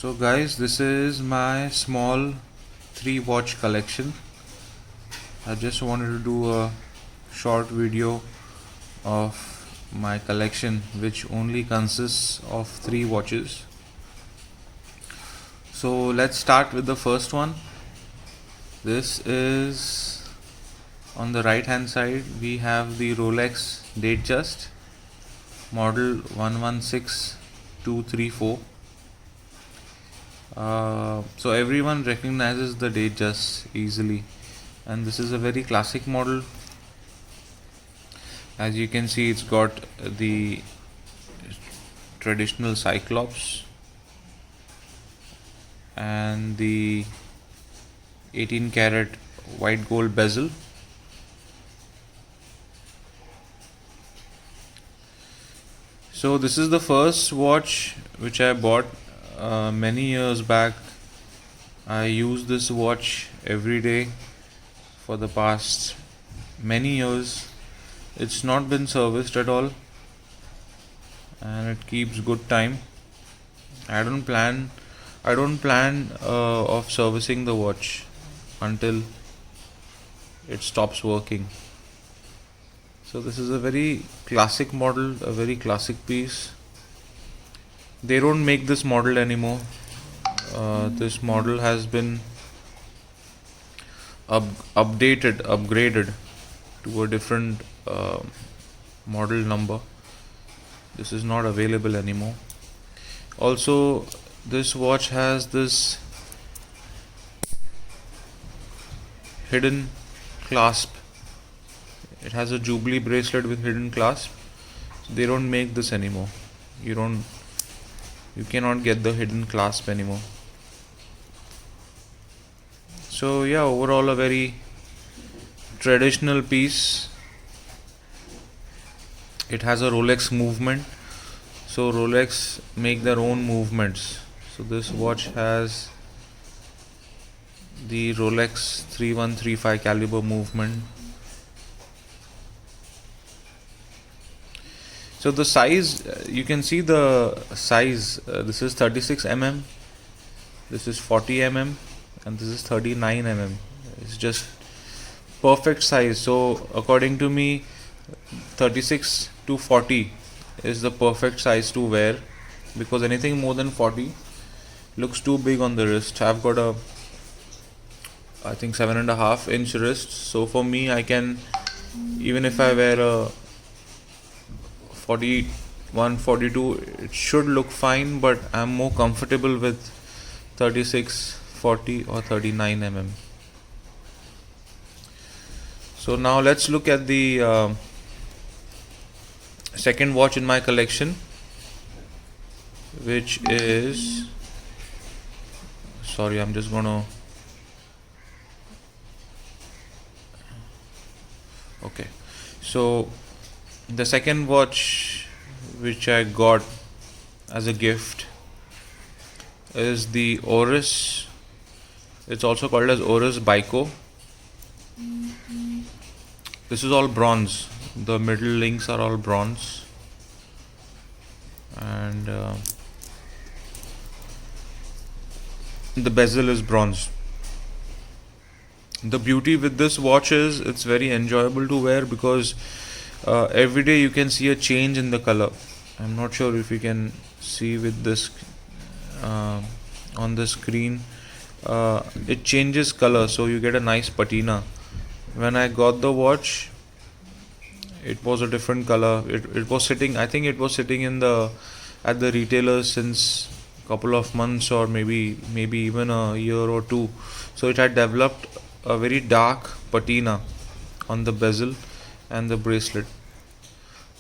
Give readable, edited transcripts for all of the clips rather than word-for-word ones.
So guys, this is my small 3 watch collection. I just wanted to do a short video of my collection, which only consists of 3 watches. So let's start with the first one. This is on the right hand side. We have the Rolex Datejust model 116234. So everyone recognizes the Datejust easily, and this is a very classic model. As you can see, it's got the traditional Cyclops and the 18 karat white gold bezel. So this is the first watch which I bought many years back. I use this watch every day for the past many years. It's not been serviced at all, and it keeps good time. I don't plan of servicing the watch until it stops working. So this is a very classic model, a very classic piece. They don't make this model anymore. This model has been upgraded to a different model number. This is not available anymore. Also, this watch has this hidden clasp. It has a Jubilee bracelet with hidden clasp. So they don't make this anymore. You cannot get the hidden clasp anymore. So yeah, overall a very traditional piece. It has a Rolex movement. So Rolex make their own movements. So this watch has the Rolex 3135 caliber movement. So the size, you can see the size. This is 36 mm, this is 40 mm, and this is 39 mm. It's just perfect size. So according to me, 36 to 40 is the perfect size to wear, because anything more than 40 looks too big on the wrist. I've got a, I think, 7.5-inch wrist. So for me, I can, even if I wear a 41, 42, it should look fine, but I'm more comfortable with 36, 40 or 39 mm. So now let's look at the second watch in my collection, which is, sorry, I'm just gonna, okay, so the second watch which I got as a gift is the Oris. It's also called as Oris Biko. This is all bronze. The middle links are all bronze, and the bezel is bronze. The beauty with this watch is it's very enjoyable to wear, because every day you can see a change in the color. I'm not sure if you can see with this on the screen. It changes color, so you get a nice patina. When I got the watch, it was a different color. It was sitting, I think it was sitting at the retailer since a couple of months, or maybe even a year or two. So it had developed a very dark patina on the bezel and the bracelet.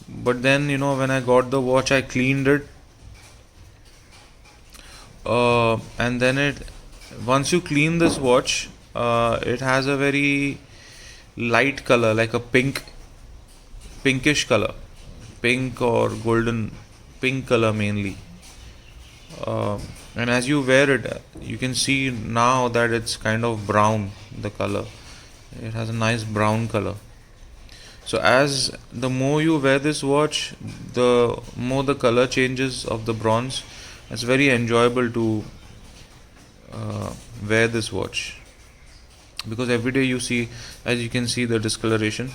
But then, when I got the watch, I cleaned it, and then once you clean this watch, it has a very light color, like a pinkish color, pink or golden pink color mainly. And as you wear it, you can see now that it's kind of brown, the color. It has a nice brown color. So as the more you wear this watch, the more the color changes of the bronze. It's very enjoyable to wear this watch, because every day you see, as you can see the discoloration,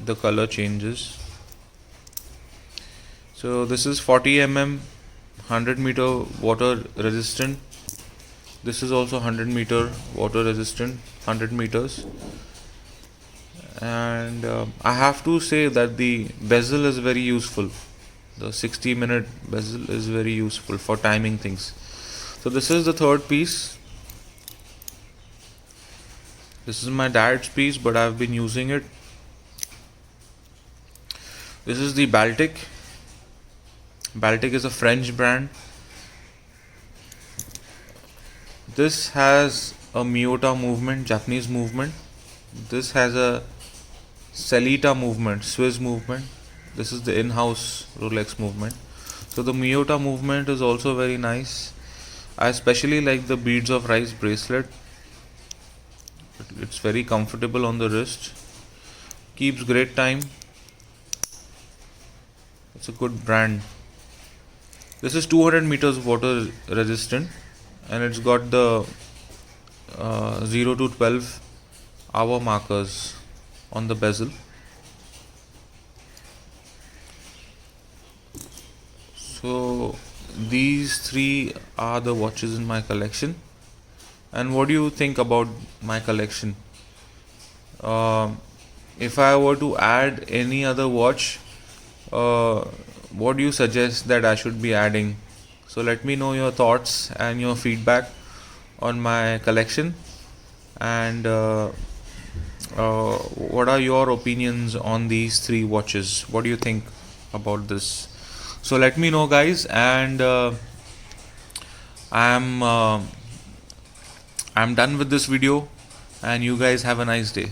the color changes. So this is 40 mm, 100 meter water resistant. This is also 100 meter water resistant, 100 meters. And I have to say that the bezel is very useful. The 60-minute bezel is very useful for timing things. So this is the third piece. This is my dad's piece, but I've been using it. This is the Baltic. Baltic is a French brand. This has a Miyota movement, Japanese movement. This has a Sellita movement, Swiss movement. This is the in-house Rolex movement. So the Miyota movement is also very nice. I especially like the beads of rice bracelet. It's very comfortable on the wrist. Keeps great time. It's a good brand. This is 200 meters water resistant, and it's got the 0 to 12 hour markers on the bezel. So these three are the watches in my collection. And what do you think about my collection? If I were to add any other watch, what do you suggest that I should be adding? So let me know your thoughts and your feedback on my collection, and what are your opinions on these three watches? What do you think about this? So let me know, guys, and I'm done with this video, and you guys have a nice day.